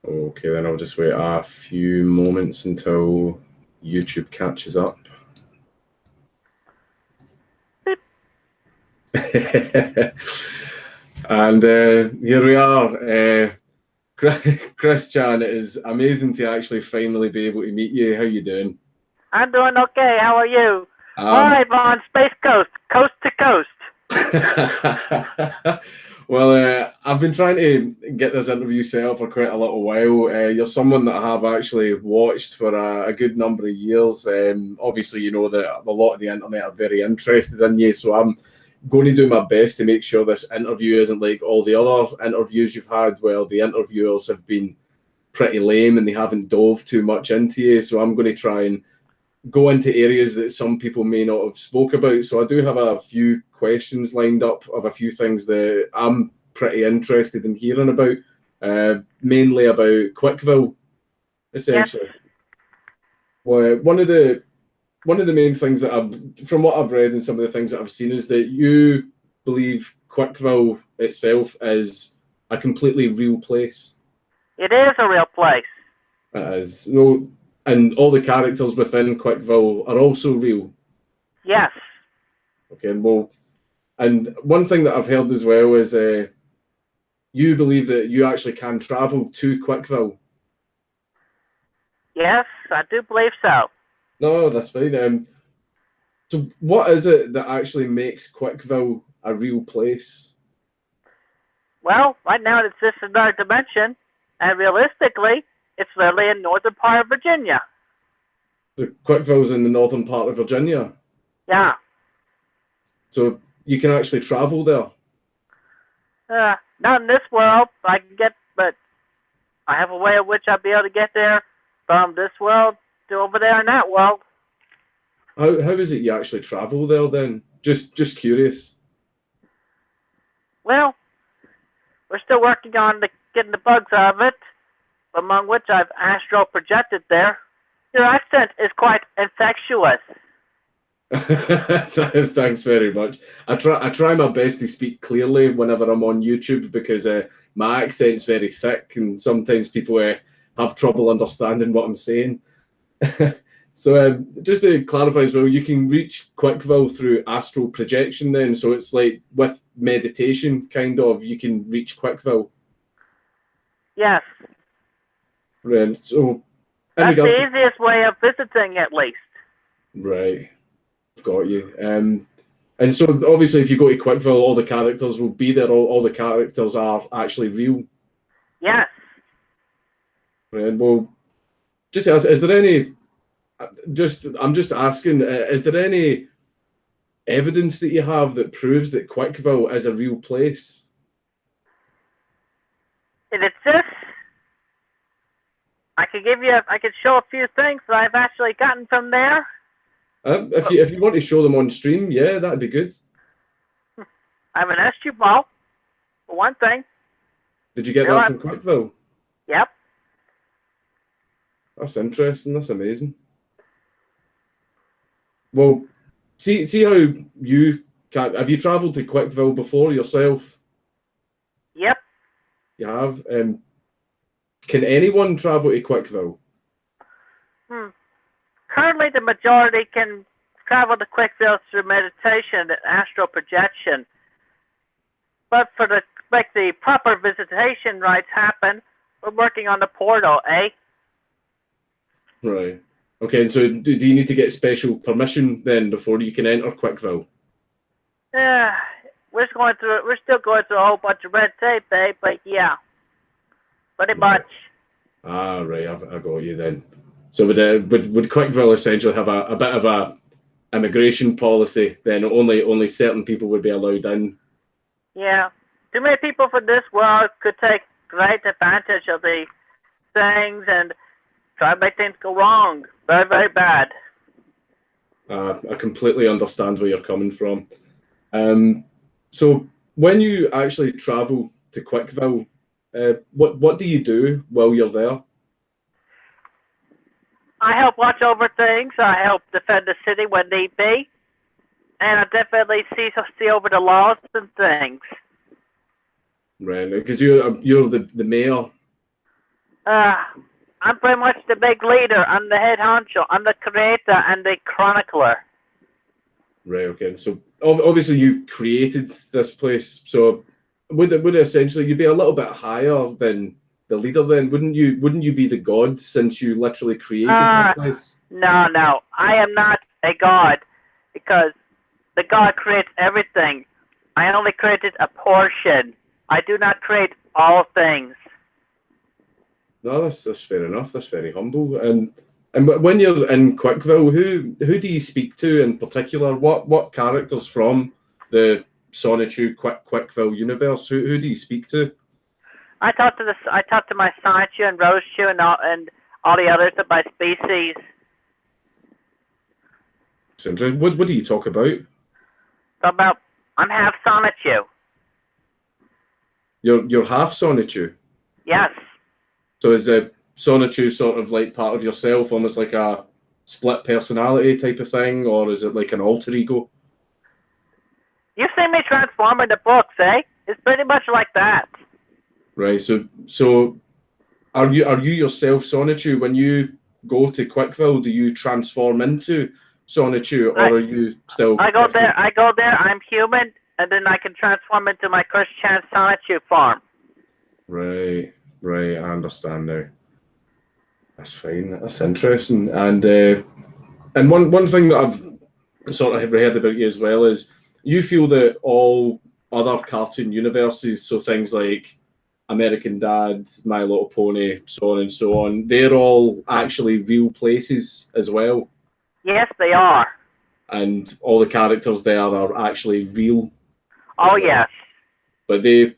Okay, then I'll just wait a few moments until YouTube catches up. And here we are. Christian, it is amazing to actually finally be able to meet you. How you doing? I'm doing okay. How are you? Live on Space Coast, coast to coast. Well, I've been trying to get this interview set up for quite a little while. You're someone that I have actually watched for a good number of years. Obviously, you know that a lot of the internet are very interested in you, so I'm going to do my best to make sure this interview isn't like all the other interviews you've had where the interviewers have been pretty lame and they haven't dove too much into you. So I'm going to try and go into areas that some people may not have spoke about. So I do have a few questions lined up of a few things that I'm pretty interested in hearing about, mainly about Quickville, essentially. Yes. Well, one of the main things that from what I've read and some of the things that I've seen is that you believe Quickville itself is a completely real place. It is a real place. It is. No, and all the characters within Quickville are also real. Yes. Okay, well, and one thing that I've heard as well is you believe that you actually can travel to Quickville. Yes, I do believe so. No, that's fine. So what is it that actually makes Quickville a real place? Well, right now it's just another dimension, and realistically, it's literally in northern part of Virginia. The Quickville's in the northern part of Virginia. Yeah. So you can actually travel there. Not in this world. I can get, but I have a way in which I'll be able to get there from this world to over there in that world. How is it you actually travel there then? Just curious. Well, we're still working on getting the bugs out of it, among which I've astral projected there. Your accent is quite infectious. Thanks very much. I try my best to speak clearly whenever I'm on YouTube because my accent's very thick and sometimes people have trouble understanding what I'm saying. So just to clarify as well, you can reach Quickville through astral projection then. So it's like with meditation, kind of, you can reach Quickville. Yes. Right. So that's the easiest way of visiting, at least. Right. Got you. And so obviously if you go to Quickville, all the characters will be there. All the characters are actually real. Yes. Right. Well, just ask, is there any... I'm just asking, is there any evidence that you have that proves that Quickville is a real place? It exists. I could show a few things that I've actually gotten from there. If you want to show them on stream, yeah, that'd be good. I have an SG ball, for one thing. Did you get that from Quickville? Yep. That's interesting. That's amazing. Well, see how have you travelled to Quickville before yourself? Yep. You have. Can anyone travel to Quickville? Currently, the majority can travel to Quickville through meditation and astral projection. But to make the proper visitation rites happen, we're working on the portal, eh? Right. Okay, so do you need to get special permission then before you can enter Quickville? Yeah, we're still going through a whole bunch of red tape, eh? But yeah, pretty much. Ah, right. I got you then. So would Quickville essentially have a bit of a immigration policy? Then only certain people would be allowed in. Yeah, too many people from this world could take great advantage of the things and try to make things go wrong. Very, very bad. I completely understand where you're coming from. So when you actually travel to Quickville, what do you do while you're there? I help watch over things. I help defend the city when need be, and I definitely see over the laws and things. Right, because you're the mayor. Uh, I'm pretty much the big leader. I'm the head honcho. I'm the creator and the chronicler. Right. Okay. So obviously you created this place. So would essentially you be a little bit higher than the leader then? Wouldn't you be the god since you literally created this Uh, place? no, no. I am not a god because the god creates everything. I only created a portion. I do not create all things. No, that's fair enough. That's very humble. And when you're in Quickville, who do you speak to in particular? What characters from the Sonichu Quickville universe? Who do you speak to? I talked to my Sonichu and Rosechu and all the others of my species. Sindri, what do you talk about? So about I'm half Sonichu. You're half Sonichu. Yes. So is a Sonichu sort of like part of yourself, almost like a split personality type of thing, or is it like an alter ego? You've seen me transform in the books, eh? It's pretty much like that. Right. So are you yourself Sonichu when you go to Quickville? Do you transform into Sonichu, I or are you still I go different? there. I go there. I'm human, and then I can transform into my Christian Sonichu form. Right. Right. I understand now. That's fine. That's interesting. And one thing that I've sort of heard about you as well is you feel that all other cartoon universes, so things like American Dad, My Little Pony, so on and so on, they're all actually real places as well, Yes, they are. and all the characters there are actually real as Oh well. yes. But do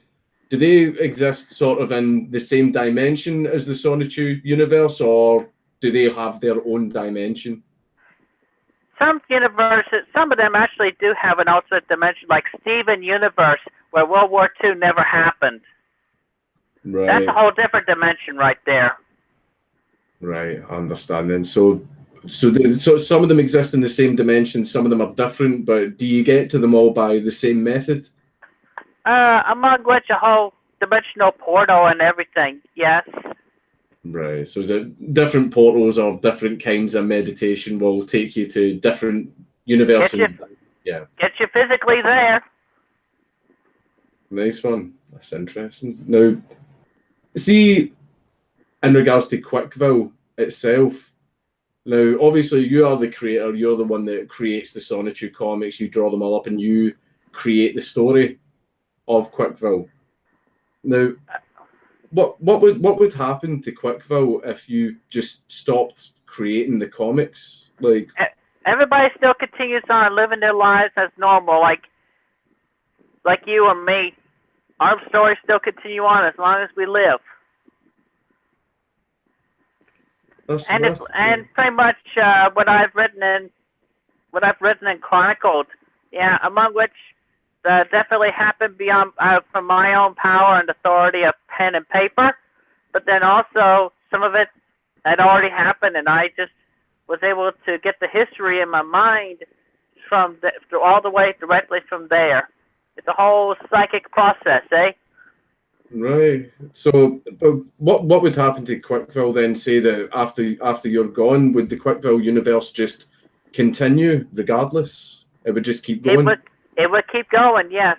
they exist sort of in the same dimension as the Sonichu universe, or do they have their own dimension? Some universes, some of them actually do have an alternate dimension, like Steven Universe, where World War II never happened. That's a Right, whole different dimension right there. right, I understand. And so some of them exist in the same dimension, some of them are different, but do you get to them all by the same method? Among which a whole dimensional portal and everything. Yes. Right. So is it different portals or different kinds of meditation will take you to different universe Get you, and yeah, get you physically there. nice one. That's interesting. Now, see, in regards to Quickville itself, now obviously you are the creator, you're the one that creates the Sonichu comics, you draw them all up and you create the story of Quickville. Now, what would happen to Quickville if you just stopped creating the comics? Like, Everybody still continues on living their lives as normal, like you and me. Our stories still continue on as long as we live. And pretty much what I've written and chronicled, yeah, among which definitely happened beyond from my own power and authority of pen and paper, but then also some of it had already happened, and I just was able to get the history in my mind all the way directly from there. It's a whole psychic process, eh? right. So, what would happen to Quickville then? Say that after you're gone, would the Quickville universe just continue regardless? It would just keep It going. would it would keep going, yes.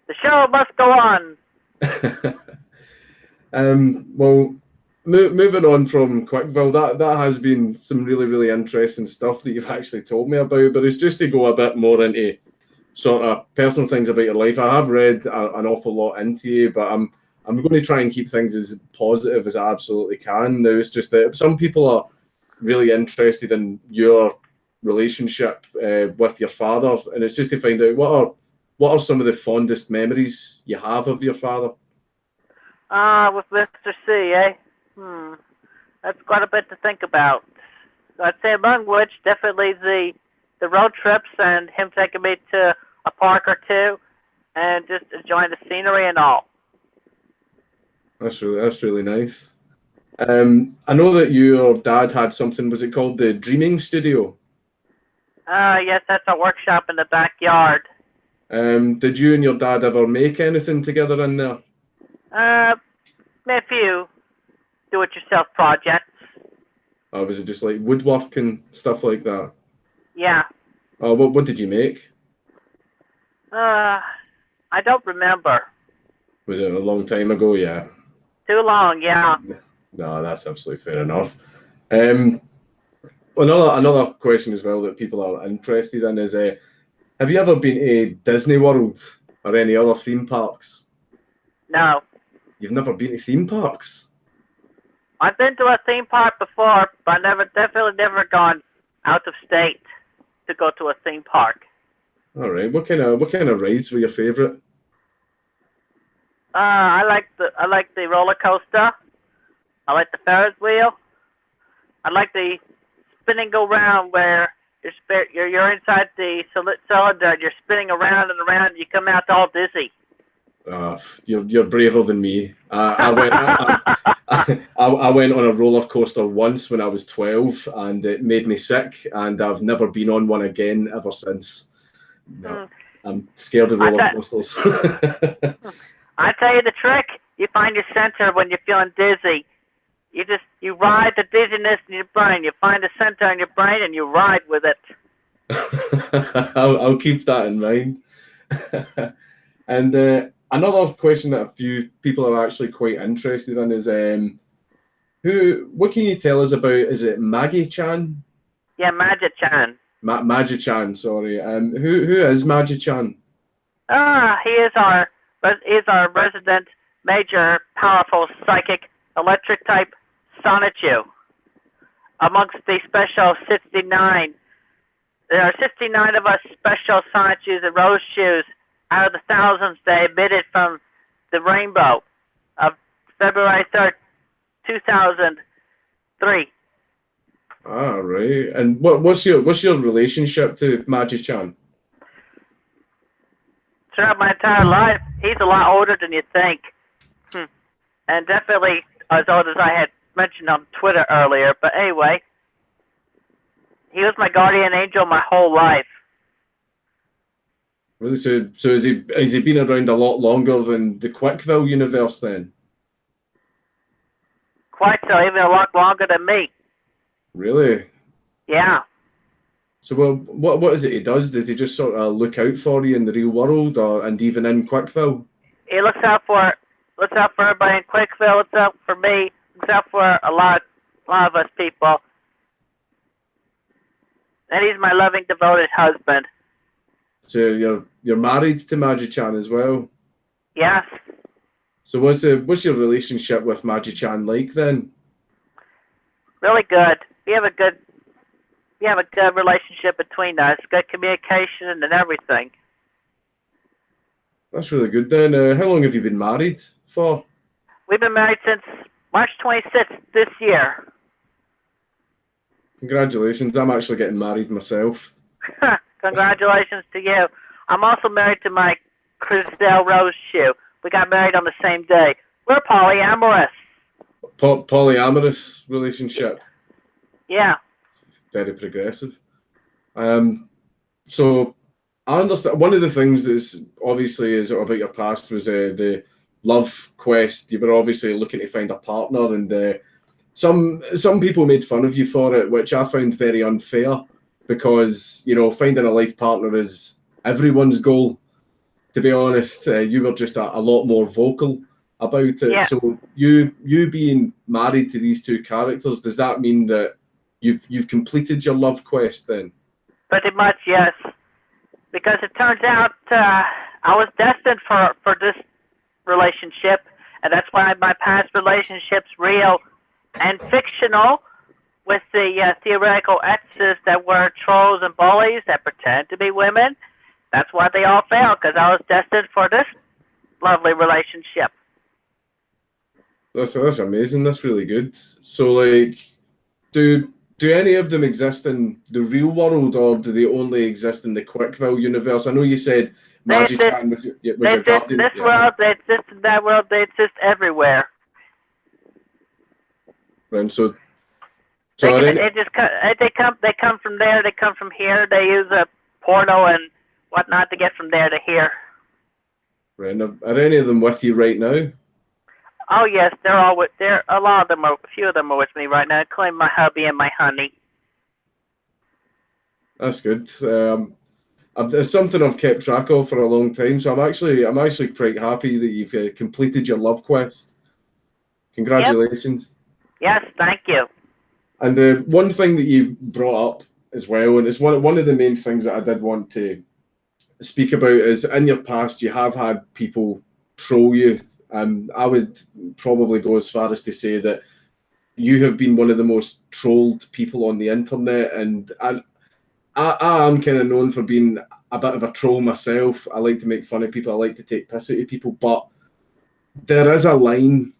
The show must go on. Well, moving on from Quickville, that has been some really interesting stuff that you've actually told me about. But it's just to go a bit more into sort of personal things about your life. I have read an awful lot into you, but I'm going to try and keep things as positive as I absolutely can. Now it's just that some people are really interested in your relationship with your father, and it's just to find out what are some of the fondest memories you have of your father. With Mr. C, eh? That's quite a bit to think about. So I'd say among which definitely the road trips and him taking me to a park or two and just enjoying the scenery and all. That's really nice. I know that your dad had something. Was it called the Dreaming Studio? Yes, that's a workshop in the backyard. Did you and your dad ever make anything together in there? Uh, A few do-it-yourself projects. Or was it just like woodwork and stuff like that? Yeah. Oh, what did you make? I don't remember. Was it a long time ago? Yeah. Too long, yeah. No, that's absolutely fair enough. Another question as well that people are interested in is, have you ever been to Disney World or any other theme parks? No. You've never been to theme parks? I've been to a theme park before, but definitely never gone out of state to go to a theme park. All right. What kind of rides were your favorite? I like the roller coaster. I like the Ferris wheel. I like the spinning around where you're inside the cylinder and you're spinning around and around and you come out all dizzy. You're braver than me. I went on a roller coaster once when I was 12, and it made me sick, and I've never been on one again ever since. No, I'm scared of roller coasters. I tell you the trick: you find your center when you're feeling dizzy. You ride the dizziness in your brain. You find the center in your brain and you ride with it. I'll keep that in mind. And another question that a few people are actually quite interested in is what can you tell us about, is it Maggie-chan? Yeah, Maggie-chan. Maggie-chan, sorry. Who is Maggie-chan? He is our resident major powerful psychic electric type Sonichu. Amongst the special 69, there are 69 of us special Sonichus and Rose shoes out of the thousands they emitted from the rainbow of February 3rd, 2003. All right. And what's your relationship to Maggie-chan? Throughout my entire life, he's a lot older than you think. And definitely as old as I had mentioned on Twitter earlier. But anyway, he was my guardian angel my whole life. Really? So has he been around a lot longer than the Quickville universe then? Quite so, even a lot longer than me. Really? Yeah. So what is it he does? Does he just sort of look out for you in the real world, and even in Quickville? He looks out for everybody in Quickville. Looks out for me. Looks out for a lot of us people. And he's my loving, devoted husband. So you're married to Maggie-chan as well? Yes. So what's your relationship with Maggie-chan like then? Really good. We have a good relationship between us. Good communication and everything. That's really good then. How long have you been married for? We've been married since March 26th this year. Congratulations. I'm actually getting married myself. Congratulations to you. I'm also married to my Christelle Rose shoe. We got married on the same day. We're polyamorous. Polyamorous relationship. Yeah. Very progressive. So I understand one of the things that's obviously is about your past was the love quest. You were obviously looking to find a partner, and some people made fun of you for it, which I found very unfair, because finding a life partner is everyone's goal. To be honest, you were just a lot more vocal about it. Yeah. So you being married to these two characters, does that mean that you've completed your love quest then? Pretty much, yes. Because it turns out I was destined for this relationship, and that's why my past relationships, real and fictional, with the theoretical exes that were trolls and bullies that pretend to be women, that's why they all failed, because I was destined for this lovely relationship. That's amazing. That's really good. So, like, do any of them exist in the real world, or do they only exist in the Quickville universe? I know you said Maggie-chan was your guardian. This world, they exist in that world, they exist everywhere. And so they come from there, they come from here, they use a portal and whatnot to get from there to here. Right. Are any of them with you right now? Oh yes, they're all with. They're a lot of them are. A few of them are with me right now, including my hubby and my honey. That's good. It's something I've kept track of for a long time, so I'm actually quite happy that you've completed your love quest. Yep. Congratulations. Yes, thank you. And the one thing that you brought up as well, and it's one of the main things that I did want to speak about, is in your past you have had people troll you. I would probably go as far as to say that you have been one of the most trolled people on the internet, and I am kind of known for being a bit of a troll myself. I like to make fun of people. I like to take piss out of people, but there is a line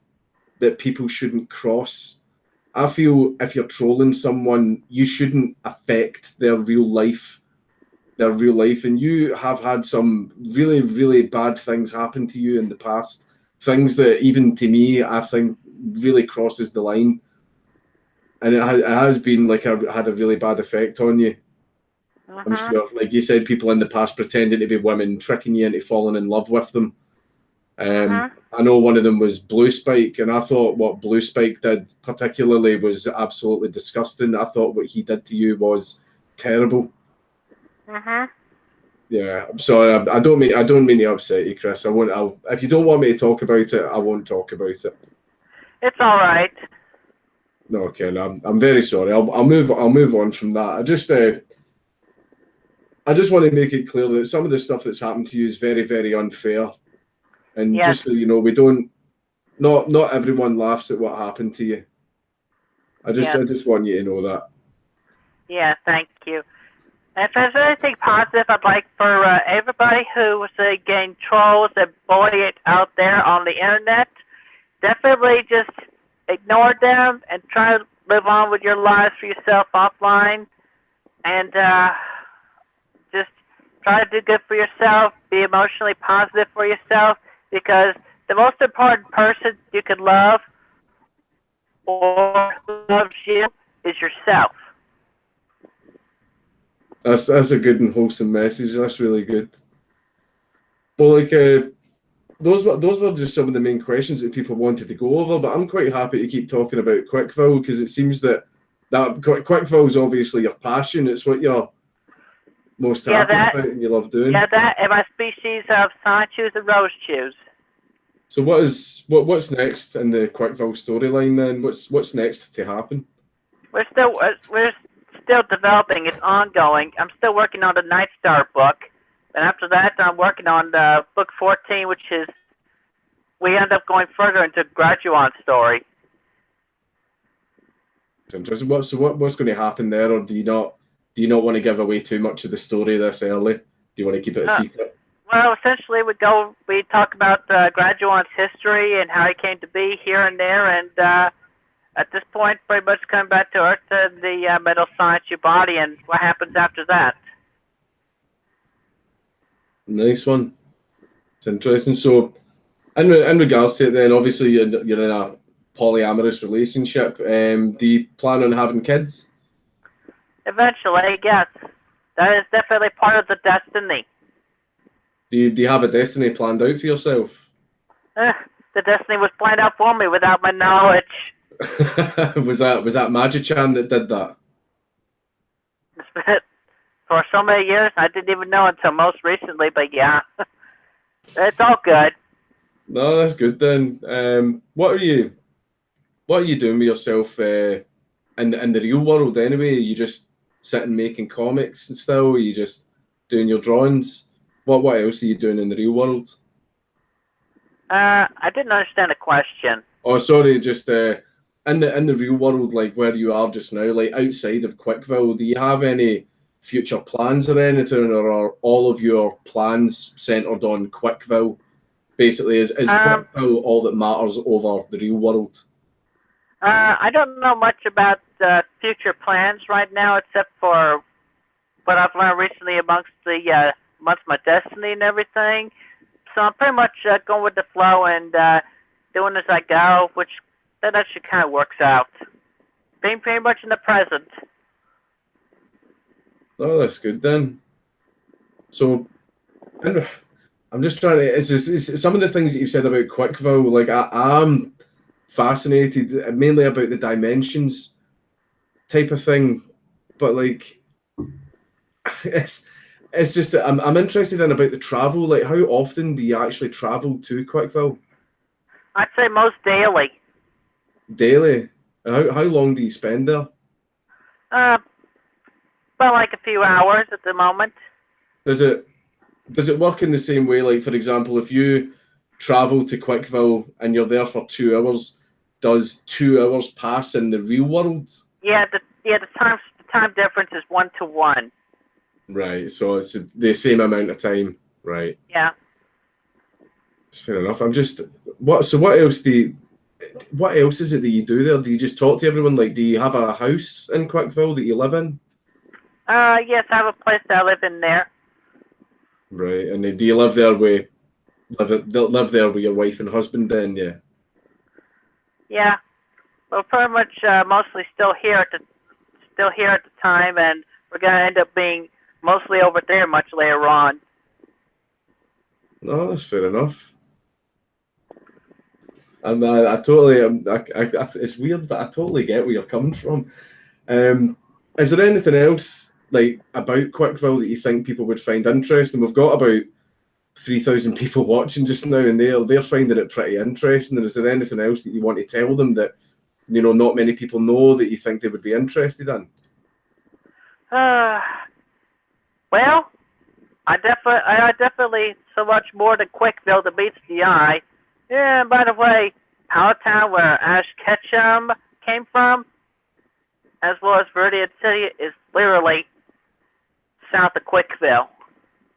that people shouldn't cross. I feel if you're trolling someone, you shouldn't affect their real life, and you have had some really, really bad things happen to you in the past. Things that even to me, I think really crosses the line, and it has been like had a really bad effect on you. I'm sure, like you said, people in the past pretending to be women, tricking you into falling in love with them. I know one of them was Blue Spike, and I thought what Blue Spike did particularly was absolutely disgusting. I thought what he did to you was terrible. Yeah, I'm sorry. I don't mean to upset you, Chris. I won't. If you don't want me to talk about it, I won't talk about it. It's all right. No, okay. No, I'm very sorry. I'll move on from that. I just want to make it clear that some of the stuff that's happened to you is very, very unfair. And Yes. just so you know, we don't. Not everyone laughs at what happened to you. I just want you to know that. Yeah, thank you. And if there's anything positive, I'd like for everybody who's getting trolls and bullied out there on the internet, definitely just ignore them and try to live on with your lives for yourself offline, and just try to do good for yourself, be emotionally positive for yourself, because the most important person you can love or who loves you is yourself. That's a good and wholesome message. That's really good. Well, like those were just some of the main questions that people wanted to go over. But I'm quite happy to keep talking about Quickville because it seems that Quickville is obviously your passion. It's what you're most happy about and you love doing. Yeah, that and my species of sign chews and rose chews. So what's next in the Quickville storyline then? What's next to happen? We're still developing. It's ongoing. I'm still working on the Night Star book, and after that, I'm working on book 14, which is we end up going further into Graduan's story. Interesting. What's going to happen there, or do you not want to give away too much of the story this early? Do you want to keep it a secret? Well, essentially, we talk about Graduan's history and how he came to be here and there, and at this point, pretty much come back to Earth to the metal science your body and what happens after that. Nice one. It's interesting. So, in regards to it, then obviously you're in a polyamorous relationship. Do you plan on having kids? Eventually, yes. That is definitely part of the destiny. Do you have a destiny planned out for yourself? The destiny was planned out for me without my knowledge. was that Magichan that did that? For so many years, I didn't even know until most recently. But yeah, it's all good. No, that's good then. What are you doing with yourself in the real world anyway? Are you just sitting making comics and still? Are you just doing your drawings? What else are you doing in the real world? I didn't understand the question. Oh, sorry, just in the real world, like where you are just now, like outside of Quickville, do you have any future plans or anything, or are all of your plans centered on Quickville? Basically, is Quickville all that matters over the real world? I don't know much about future plans right now, except for what I've learned recently amongst my destiny and everything. So I'm pretty much going with the flow and doing as I go, which that actually kind of works out. Being pretty much in the present. Oh, that's good then. So, I'm just trying to. It's some of the things that you've said about Quickville. Like I'm fascinated mainly about the dimensions type of thing, but like it's it's just that I'm interested in about the travel. Like, how often do you actually travel to Quickville? I'd say most daily. Daily. How long do you spend there? Uh, about like a few hours at the moment. Does it does it work in the same way? Like, for example, if you travel to Quickville and you're there for 2 hours, does 2 hours pass in the real world? The time difference is 1 to 1. Right. So it's the same amount of time. Right. Yeah. Fair enough. I'm just what. So what else do you, what else is it that you do there? Do you just talk to everyone? Like, do you have a house in Quickville that you live in? Yes, I have a place that I live in there. Right. And do you live there with live there with your wife and husband? Then, yeah. Yeah. Well, pretty much mostly still here at the time, and we're gonna end up being mostly over there much later on. No, that's fair enough. And I totally, it's weird, but I totally get where you're coming from. Is there anything else like about Quickville that you think people would find interesting? We've got about 3,000 people watching just now, and they're finding it pretty interesting. And is there anything else that you want to tell them that not many people know that you think they would be interested in? Uh, well, I definitely so much more than Quickville that meets the eye. Yeah, and by the way, Powhatan, where Ash Ketchum came from, as well as Viridian City, is literally south of Quickville.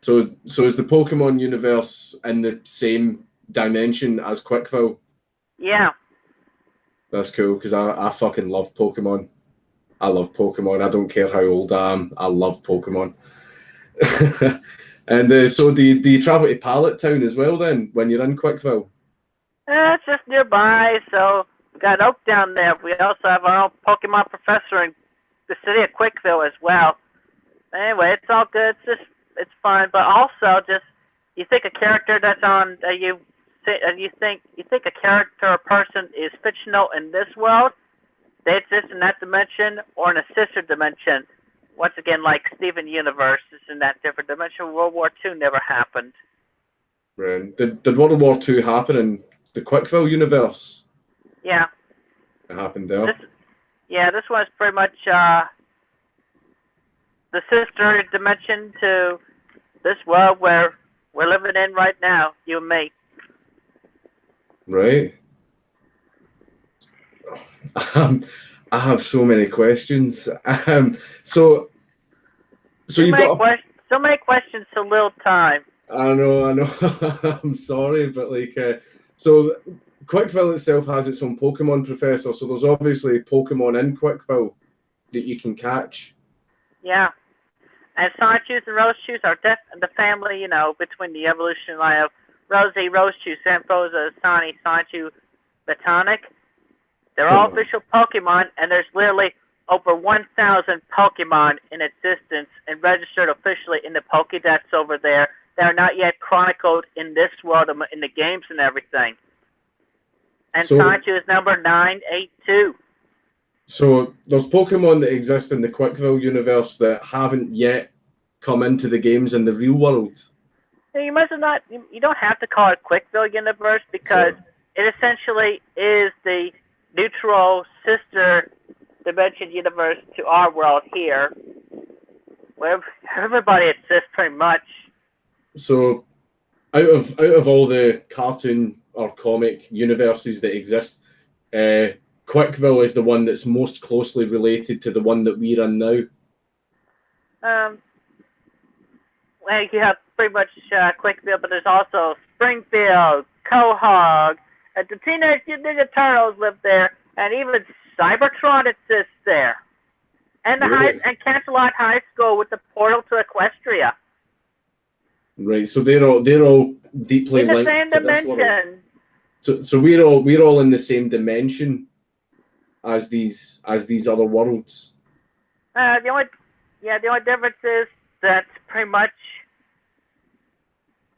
So is the Pokemon universe in the same dimension as Quickville? Yeah. That's cool because I fucking love Pokemon. I love Pokemon. I don't care how old I am. I love Pokemon. And so do you travel to Pallet Town as well then when you're in Quickville? It's just nearby, so we got Oak down there. We also have our own Pokemon professor in the city of Quickville as well. Anyway, it's all good. It's fun, but also just you think a character that's on you think a character or person is fictional in this world, they exist in that dimension or in a sister dimension. Once again, like Steven Universe is in that different dimension. World War II never happened. Right. Did World War II happen in the Quickville universe? Yeah. It happened there. This was pretty much the sister dimension to this world where we're living in right now, you and me. Right. I have so many questions. So you've got so many questions, so little time. I know. I'm sorry, but so Quickville itself has its own Pokemon professor, so there's obviously Pokemon in Quickville that you can catch. Yeah. And Sonichus and Rosechews are the family, between the evolution line of Rosie, Rosechew, Sanfoza, Sonny, Sonichu, Batonic. They're all official Pokemon, and there's literally over 1,000 Pokemon in existence and registered officially in the Pokédex over there that are not yet chronicled in this world, in the games and everything. And Sonichu is number 982. So there's Pokemon that exist in the Quickville universe that haven't yet come into the games in the real world. You must have not. You don't have to call it Quickville universe because it essentially is the neutral sister dimension universe to our world here, where everybody exists pretty much. So, out of all the cartoon or comic universes that exist, Quickville is the one that's most closely related to the one that we're in now. Well, you have pretty much Quickville, but there's also Springfield, Quahog, and the Teenage Mutant Ninja Turtles live there, and even Cybertron exists there, and and Canterlot High School with the portal to Equestria. Right, so they're all deeply in the linked same to dimension. This world. So we're all in the same dimension as these other worlds. The only difference is that pretty much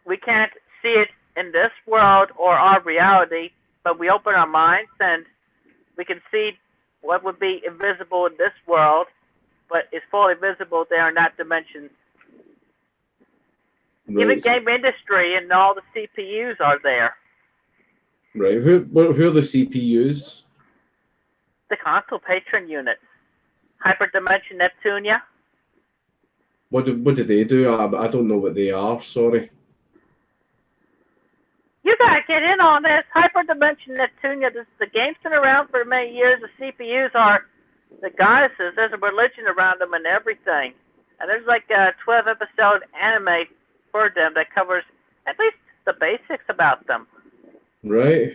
we can't see it in this world or our reality, but we open our minds and we can see what would be invisible in this world, but is fully visible there in that dimension. Right. Even game industry and all the CPUs are there. Right. Who are the CPUs? The console patron units. Hyperdimension Neptunia. What do they do? I don't know what they are. Sorry. You gotta get in on this. Hyperdimension Neptunia. The game's been around for many years. The CPUs are the goddesses. There's a religion around them and everything. And there's like a 12-episode anime for them that covers at least the basics about them. Right.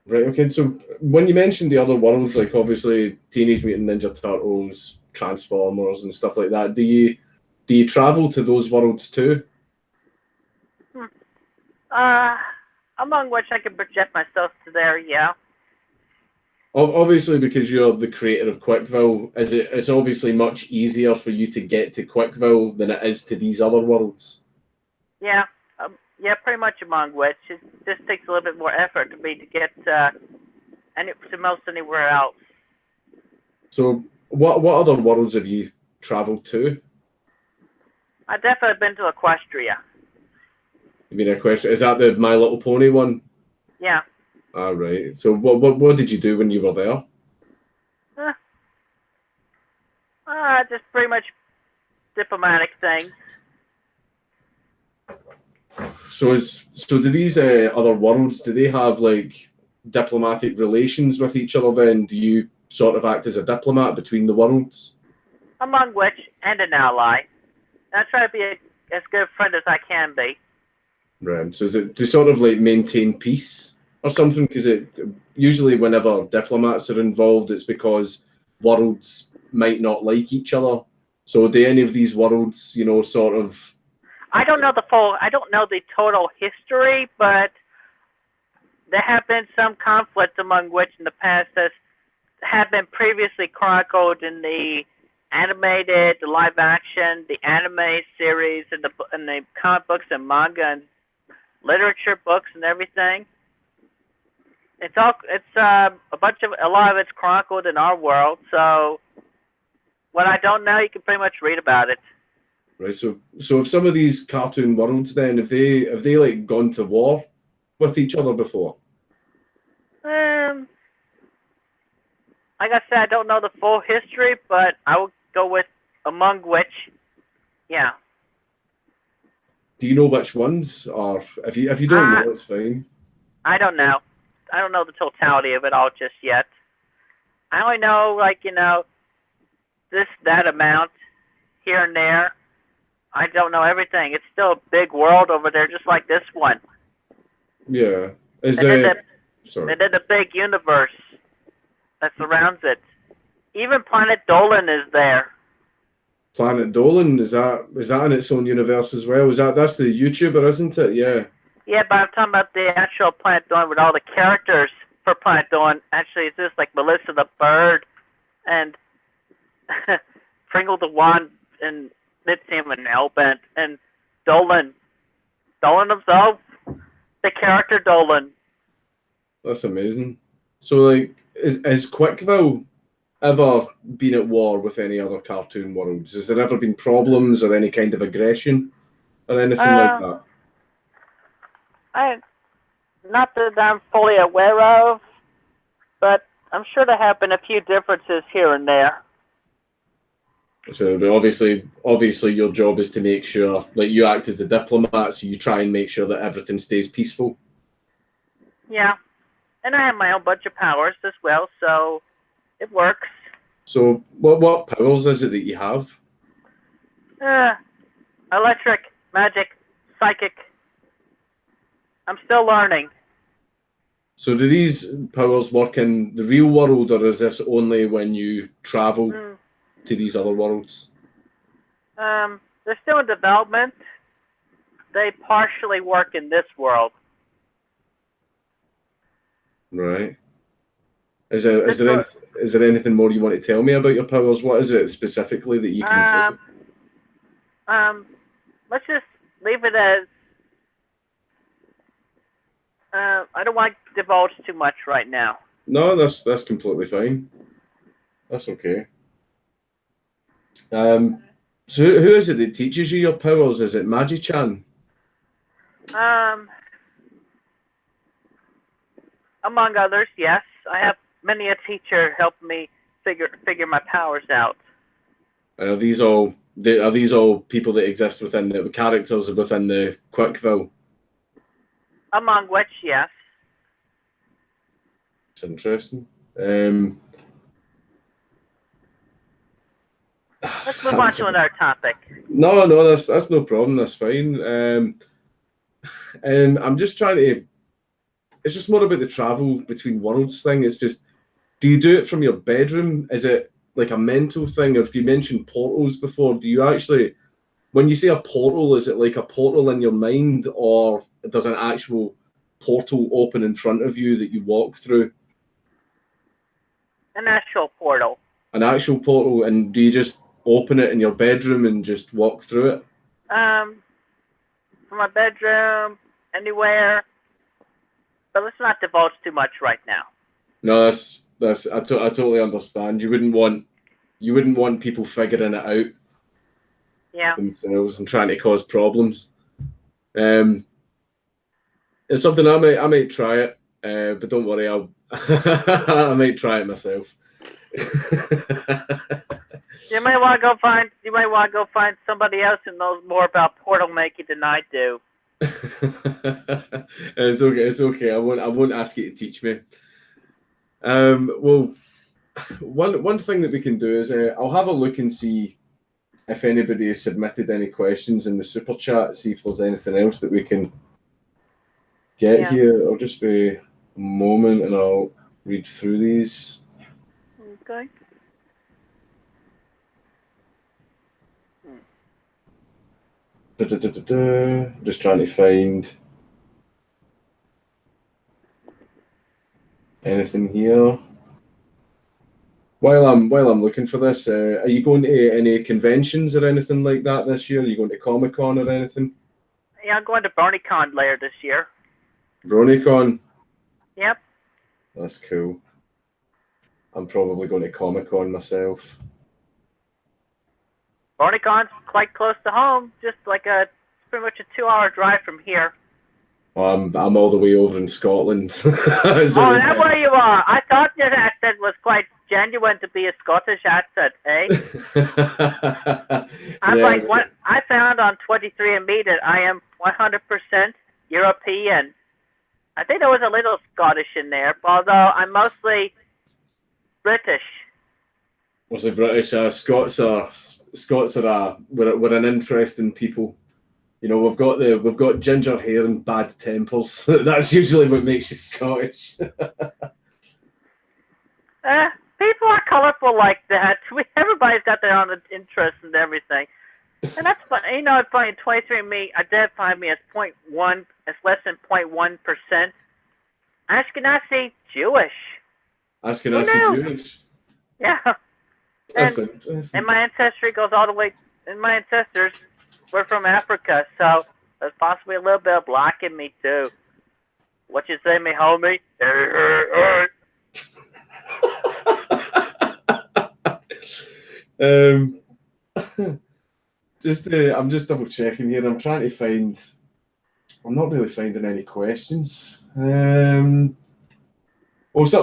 Right. Okay. So when you mentioned the other worlds, like obviously Teenage Mutant Ninja Turtles, Transformers, and stuff like that, do you travel to those worlds too? Among which I can project myself to there, yeah. Obviously, because you're the creator of Quickville, it's obviously much easier for you to get to Quickville than it is to these other worlds. Yeah, yeah, pretty much among which it just takes a little bit more effort to me to get to most anywhere else. So, what other worlds have you traveled to? I've definitely been to Equestria. I mean, is that the My Little Pony one? Yeah. All right. So, what did you do when you were there? Just pretty much diplomatic things. So do these other worlds, do they have like diplomatic relations with each other then? Do you sort of act as a diplomat between the worlds? Among which, and an ally. And I try to be as good a friend as I can be. Right. So is it to sort of like maintain peace or something? Because usually whenever diplomats are involved, it's because worlds might not like each other. So do any of these worlds, sort of... I don't know the total history, but there have been some conflicts among which in the past that have been previously chronicled in the animated, the live action, the anime series, and the comic books and manga and literature books and everything. A lot of it's chronicled in our world. So what I don't know, you can pretty much read about it. Right. So if some of these cartoon worlds, then have they like gone to war with each other before? Like I said, I don't know the full history, but I will go with among which, yeah. Do you know which ones? Or if you don't know, it's fine. I don't know. I don't know the totality of it all just yet. I only know, that amount here and there. I don't know everything. It's still a big world over there, just like this one. Yeah. Sorry. And then the big universe that surrounds it. Even Planet Dolan is there. Planet Dolan, is that in its own universe as well? That's the YouTuber, isn't it? Yeah. Yeah, but I'm talking about the actual Planet Dolan with all the characters for Planet Dolan. Actually, it's just like Melissa the Bird and Pringle the Wand and Nitsim and Hellbent and Dolan. Dolan himself. The character Dolan. That's amazing. So, is Quickville ever been at war with any other cartoon worlds? Has there ever been problems or any kind of aggression or anything like that? Not that I'm fully aware of, but I'm sure there have been a few differences here and there. So obviously your job is to make sure, you act as the diplomat, so you try and make sure that everything stays peaceful. Yeah, and I have my own bunch of powers as well, so it works. So what powers is it that you have? Electric, magic, psychic. I'm still learning. So do these powers work in the real world, or is this only when you travel to these other worlds? They're still in development. They partially work in this world. Right. Is there anything more you want to tell me about your powers? What is it specifically that you can do? Let's just leave it as I don't want to divulge too much right now. No, that's completely fine. That's okay. So who is it that teaches you your powers? Is it Magi-chan? Um, among others, yes. I have many a teacher help me figure my powers out. And are these all people that exist within the characters within the Quickville? Among which, yes. It's interesting. Let's move on to another topic. No, that's no problem. That's fine. I'm just trying to. It's just more about the travel between worlds thing. It's just, do you do it from your bedroom? Is it like a mental thing? Or if you mentioned portals before, do you actually, when you say a portal, is it like a portal in your mind, or does an actual portal open in front of you that you walk through? An actual portal. An actual portal, and do you just open it in your bedroom and just walk through it? From my bedroom, anywhere. But let's not divulge too much right now. No, I totally understand. You wouldn't want people figuring it out themselves and trying to cause problems. It's something I might try it, but don't worry, I might try it myself. You might want to go find somebody else who knows more about portal making than I do. It's okay. It's okay. I won't ask you to teach me. Well, one thing that we can do is I'll have a look and see if anybody has submitted any questions in the super chat. See if there's anything else that we can get here. I'll just be a moment and I'll read through these. Okay. Just trying to find anything here. While I'm looking for this, are you going to any conventions or anything like that this year? Are you going to Comic-Con or anything? Yeah, I'm going to BronyCon later this year. BronyCon? Yep. That's cool. I'm probably going to Comic-Con myself. BronyCon's quite close to home, just like pretty much a 2-hour drive from here. Well, I'm all the way over in Scotland. Oh, that's where you are. I thought your accent was quite genuine to be a Scottish accent, eh? I found on 23andMe that I am 100% European. I think there was a little Scottish in there, although I'm mostly British. Mostly British. Scots are we're an interesting people. You know, we've got ginger hair and bad tempers. That's usually what makes you Scottish. People are colourful like that. Everybody's got their own interests and everything. And that's funny. You know, it's funny. 23andMe identified me as less than 0.1% Ashkenazi Jewish. Ashkenazi Jewish. Yeah. And my ancestry goes all the way. And my ancestors were from Africa, so there's possibly a little bit of black in me too. What you say, me homie? I'm just double checking here. I'm trying to find. I'm not really finding any questions.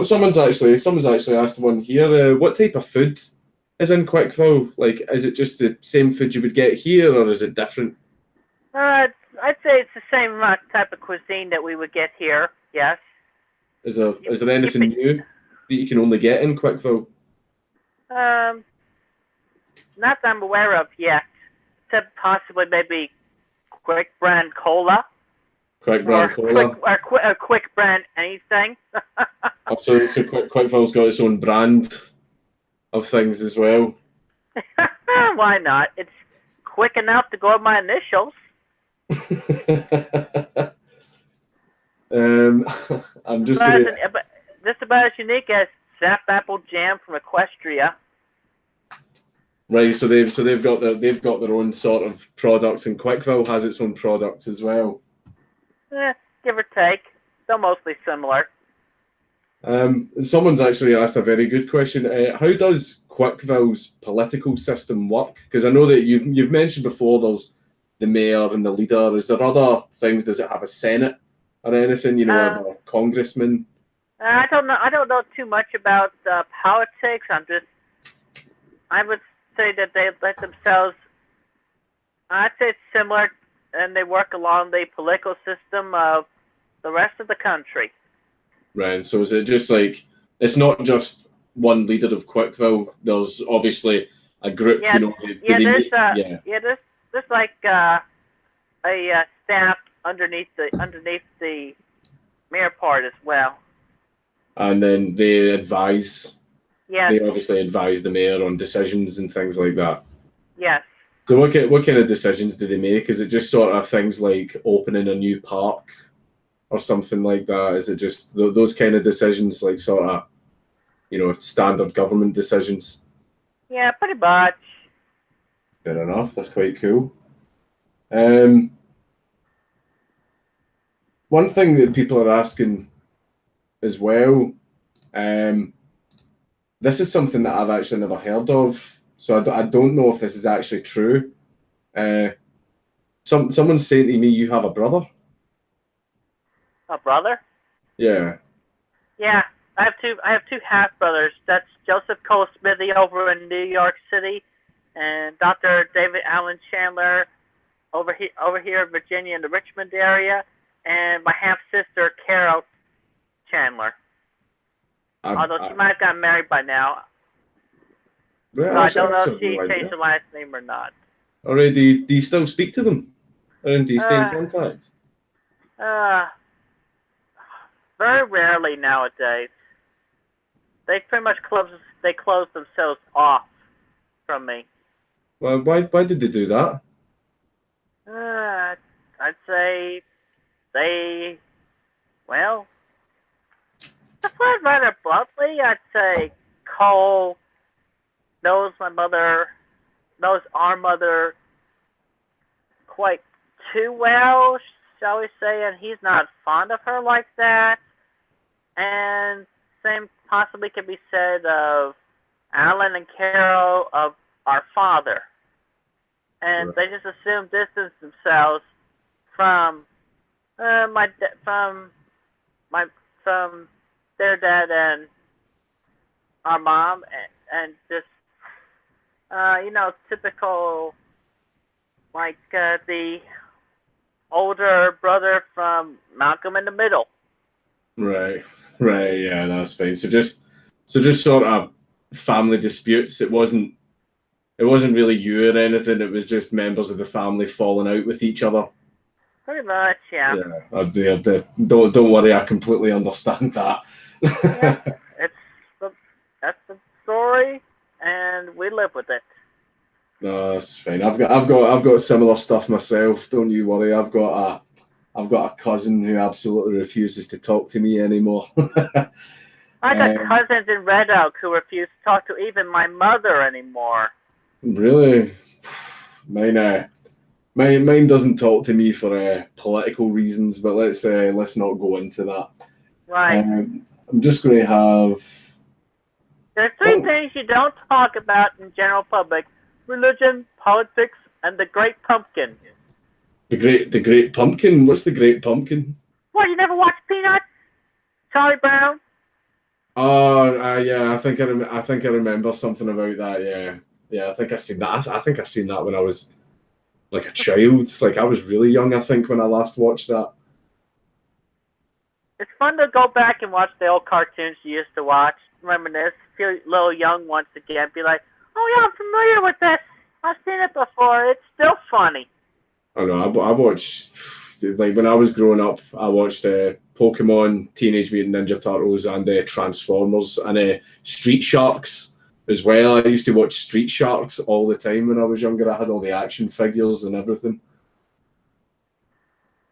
Someone's actually asked one here. What type of food is in Quickville? Like, is it just the same food you would get here, or is it different? I'd say it's the same type of cuisine that we would get here. Yes. Is there anything new that you can only get in Quickville? Not that I'm aware of yet. Except possibly maybe Quick Brand Cola. Quick Brand Cola. Or Quick Brand anything. So Quickville's got its own brand of things as well. Why not? It's quick enough to go with my initials. I'm just about as unique as Sap Apple Jam from Equestria. Right, so they've got their own sort of products, and Quickville has its own products as well. Give or take. They're mostly similar. Someone's actually asked a very good question. How does Quickville's political system work? Because I know that you've mentioned before there's the mayor and the leader. Is there other things? Does it have a senate or anything? You know, or a congressman? I don't know. I don't know too much about politics. I would say that they let themselves. I'd say it's similar, and they work along the political system of the rest of the country. Right. So is it just like it's not just one leader of Quickville? There's obviously a group. Yeah, you know, there's like a staff underneath the mayor part as well. And then they advise. Yes. They obviously advise the mayor on decisions and things like that. Yes. So what kind of decisions do they make? Is it just sort of things like opening a new park or something like that? Is it just those kind of decisions, like sort of, you know, standard government decisions? Yeah, pretty much. Fair enough. That's quite cool. One thing that people are asking as well, this is something that I've actually never heard of. So I don't know if this is actually true. Someone's saying to me, you have a brother? A brother? Yeah. Yeah, I have two half brothers. That's Joseph Cole Smithy over in New York City, and Dr. David Allen Chandler over here in Virginia in the Richmond area, and my half sister Carol Chandler. Although she might have gotten married by now. Right, so I don't know if she changed her last name or not. Already, do you still speak to them? And do you stay in contact? Very rarely nowadays. They pretty much close themselves off from me. Well, why did they do that? I'd say they, well, to put it rather bluntly, I'd say Cole knows our mother quite too well, shall we say, and he's not fond of her like that. And same possibly can be said of Alan and Carol of our father. And they just assume distance themselves from their dad and our mom, and just typical, like the older brother from Malcolm in the Middle. Right, yeah, that's fine. So just sort of family disputes. It wasn't really you or anything. It was just members of the family falling out with each other. Pretty much, yeah. Yeah, don't worry. I completely understand that. Yeah, that's the story, and we live with it. No, that's fine. I've got similar stuff myself. Don't you worry. I've got a cousin who absolutely refuses to talk to me anymore. I got cousins in Red Oak who refuse to talk to even my mother anymore. Really? Mine doesn't talk to me for political reasons, but let's not go into that. Right. I'm just going to have. There's three things you don't talk about in general public: religion, politics, and the Great Pumpkin. The Great Pumpkin? What's the Great Pumpkin? What, you never watched Peanuts? Charlie Brown? Oh, yeah. I think I remember something about that. Yeah. I think I seen that. I think I seen that when I was like a child. Like I was really young, I think, when I last watched that. It's fun to go back and watch the old cartoons you used to watch, reminisce, feel a little young once again, be like, oh yeah, I'm familiar with this. I've seen it before. It's still funny. I know. I watched, like when I was growing up, I watched Pokemon, Teenage Mutant Ninja Turtles, and Transformers, and Street Sharks as well. I used to watch Street Sharks all the time when I was younger. I had all the action figures and everything.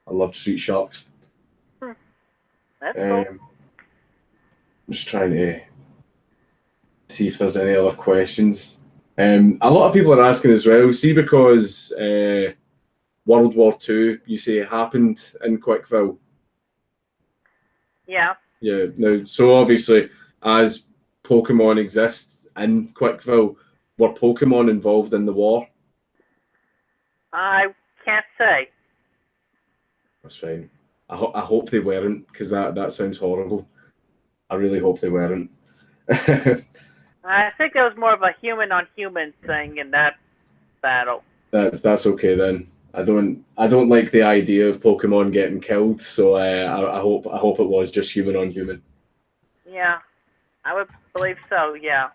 I loved Street Sharks. That's cool. I'm just trying to see if there's any other questions. A lot of people are asking as well, see, because World War II, you say, happened in Quickville. Yeah. Yeah. Now, so obviously, as Pokemon exists in Quickville, were Pokemon involved in the war? I can't say. That's fine. I hope they weren't, because that sounds horrible. I really hope they weren't. I think it was more of a human on human thing in that battle. That's okay then. I don't like the idea of Pokemon getting killed, so I hope it was just human on human. Yeah, I would believe so. Yeah.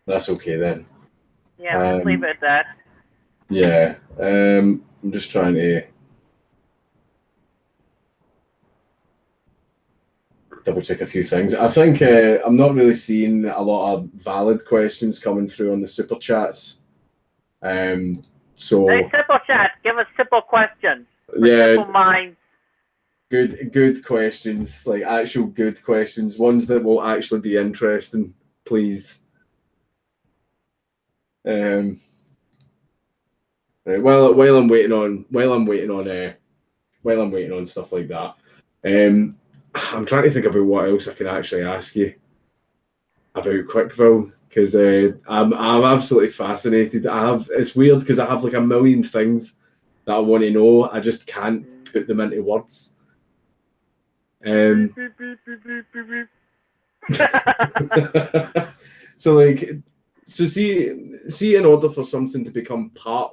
That's okay then. Yeah, just leave Um, it at that. yeah. I'm just trying to double check a few things. I think I'm not really seeing a lot of valid questions coming through on the super chats. Um, Hey, so simple chat. Give us simple questions for yeah, simple minds. good questions, like actual good questions, ones that will actually be interesting, please. Um, right, while I'm waiting on stuff like that, I'm trying to think about what else I can actually ask you about Quickville, because I'm absolutely fascinated. It's weird because I have like a million things that I want to know. I just can't put them into words. Um, so like, see, in order for something to become part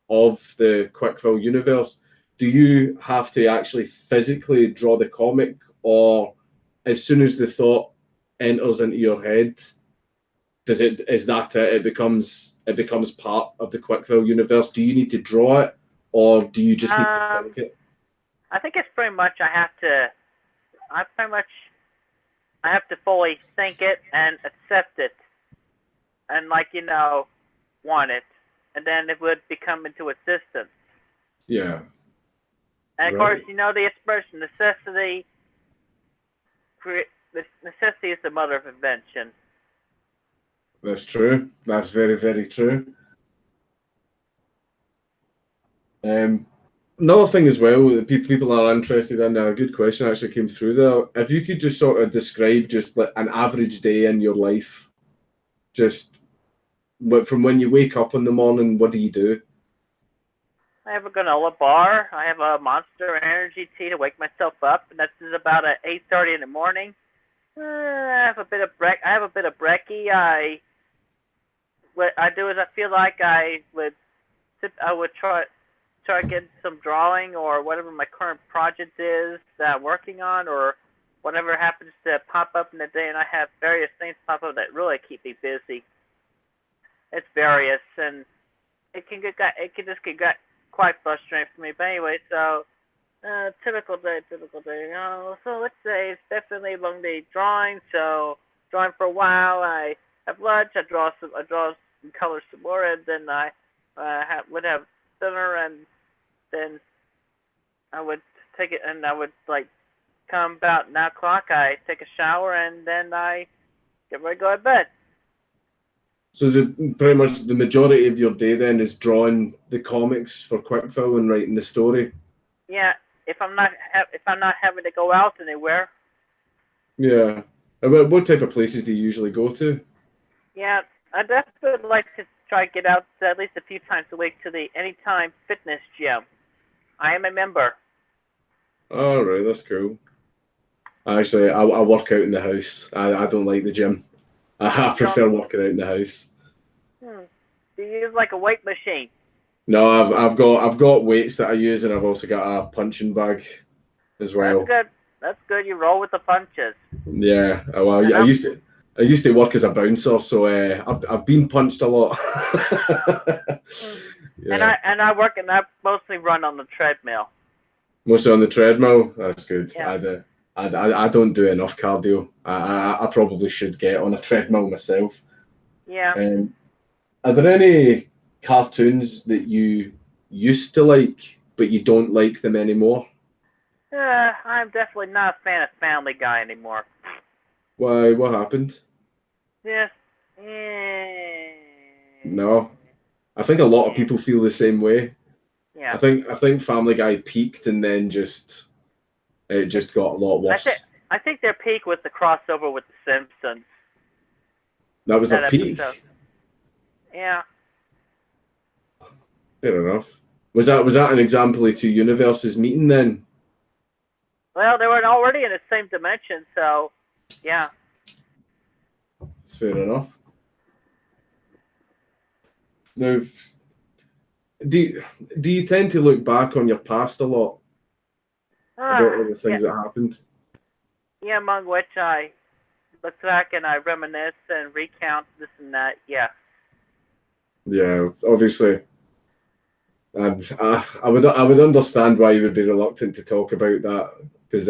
of the Quickville universe, do you have to actually physically draw the comic, or as soon as the thought enters into your head, is that it? It becomes part of the Quickville universe. Do you need to draw it, or do you just need to um, think it? I think it's pretty much I have to fully think it and accept it, and want it, and then it would become into existence. Yeah, And of course, right. the expression necessity. Necessity is the mother of invention. That's true. That's very, very true. Um, Another thing as well that people are interested in, a good question actually came through there. If you could just sort of describe just like an average day in your life, just from when you wake up in the morning, what do you do? I have a granola bar. I have a Monster Energy tea to wake myself up, and that's about at 8:30 in the morning. I have a bit of brekkie. What I do is I feel like I would try to get some drawing or whatever my current project is that I'm working on, or whatever happens to pop up in the day, and I have various things pop up that really keep me busy. It's various, and it can just get quite frustrating for me. But anyway, so typical day, typical day. So let's say it's definitely a long day drawing. So drawing for a while. I have lunch. I draw some colors some more, and then I would have dinner, and then I would take it, and I would like come about 9 o'clock. I take a shower, and then I get ready to go to bed. So is it pretty much the majority of your day then is drawing the comics for Quickfill and writing the story? Yeah, if I'm not having to go out anywhere. Yeah. And what type of places do you usually go to? Yeah, I definitely would like to try to get out at least a few times a week to the Anytime Fitness Gym. I am a member. All right, that's cool. Actually, I work out in the house. I don't like the gym. I You don't. prefer working out in the house. Do you use like a weight machine? No, I've got weights that I use, and I've also got a punching bag as That's well. good. That's good. You roll with the punches. Yeah, well, And I used to work as a bouncer, so I've been punched a lot. Yeah, I mostly run on the treadmill. mostly on the treadmill. That's good. Yeah. I don't do enough cardio. I probably should get on a treadmill myself. Yeah. Um, are there any cartoons that you used to like, but you don't like them anymore? I'm definitely not a fan of Family Guy anymore. Why? What happened? Just, eh, No, I think a lot of people feel the same way. yeah. I think Family Guy peaked and then just it just got a lot I think worse. I think their peak was the crossover with The Simpsons. That was That their peak. episode. Yeah. Fair enough. Was that an example of two universes meeting then? Well, they were already in the same dimension, so yeah. Fair enough. Now, do you tend to look back on your past a lot about all the Yeah. things that happened? Yeah, among which I look back and I reminisce and recount this and that. Yeah. Yeah, obviously. I would understand why you would be reluctant to talk about that because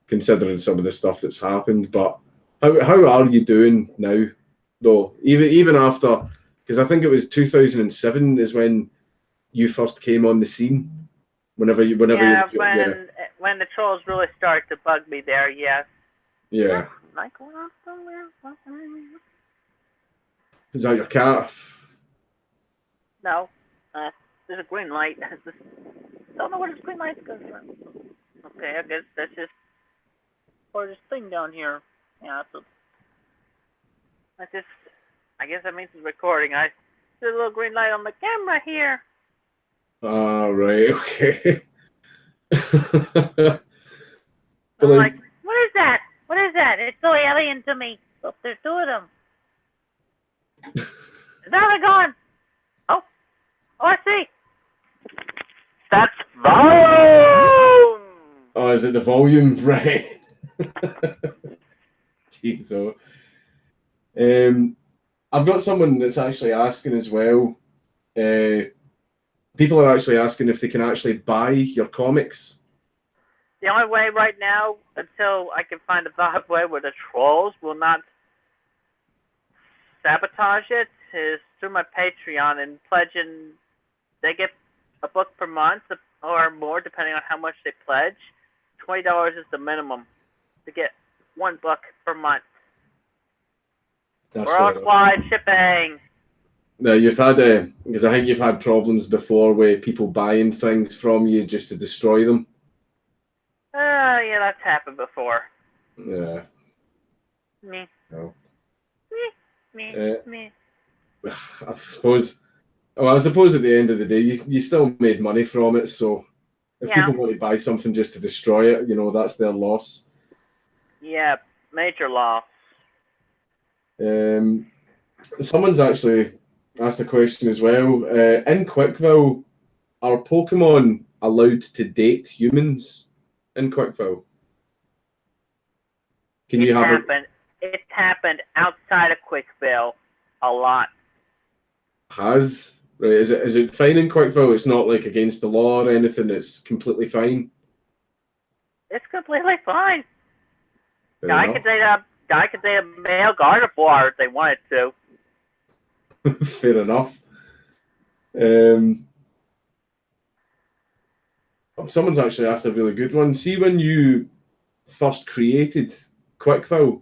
considering some of the stuff that's happened. But how are you doing now, though? Even after, because I think it was 2007 is when you first came on the scene. Whenever you When the trolls really started to bug me there, yes. Yeah. Is that your cat? No. There's a green light. Don't know what this green light's going from. Okay, I guess that's just for this thing down here. Yeah, I guess that means it's recording. There's a little green light on the camera here. Oh, right, okay. I'm like, what is that? What is that? It's so alien to me. Oh, there's two of them. Now they're gone. Oh, I see. That's volume. Oh, is it the volume? Right. Jeez, so. I've got someone that's actually asking as well. People are actually asking if they can actually buy your comics. The only way right now, until I can find a valid way where the trolls will not sabotage it, is through my Patreon and pledging. They get a book per month or more, depending on how much they pledge. $20 is the minimum to get one book per month. Worldwide shipping. Now you've had because I think you've had problems before with people buying things from you just to destroy them. Yeah, that's happened before. Yeah. Me. No. Me. I suppose. Well, I suppose at the end of the day, you still made money from it. So if people want to buy something just to destroy it, that's their loss. Yeah, major loss. Someone's actually asked a question as well. In Quickville, are Pokemon allowed to date humans in Quickville? It's happened outside of Quickville a lot. Right? Is it fine in Quickville? It's not like against the law or anything. It's completely fine. It's completely fine. Guy could date a male Gardevoir if they wanted to. Fair enough. Someone's actually asked a really good one. See, when you first created Quickville,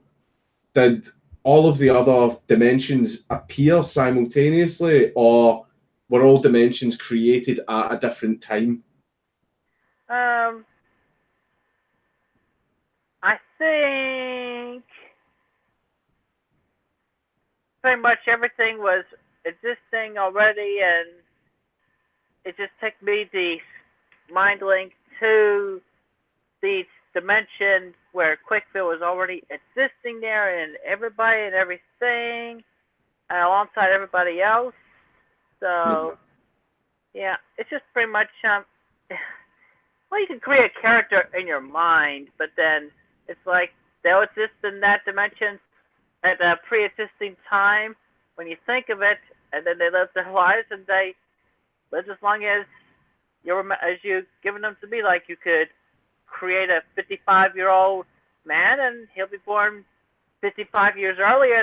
did all of the other dimensions appear simultaneously, or were all dimensions created at a different time? I think pretty much everything was existing already, and it just took me the mind link to the dimension where Quickville was already existing there, and everybody and everything, and alongside everybody else. So, yeah, it's just pretty much well, you can create a character in your mind, but then it's like they'll exist in that dimension at a pre-existing time when you think of it, and then they live their lives, and they live as long as you've given them to be. Like, you could create a 55-year-old man, and he'll be born 55 years earlier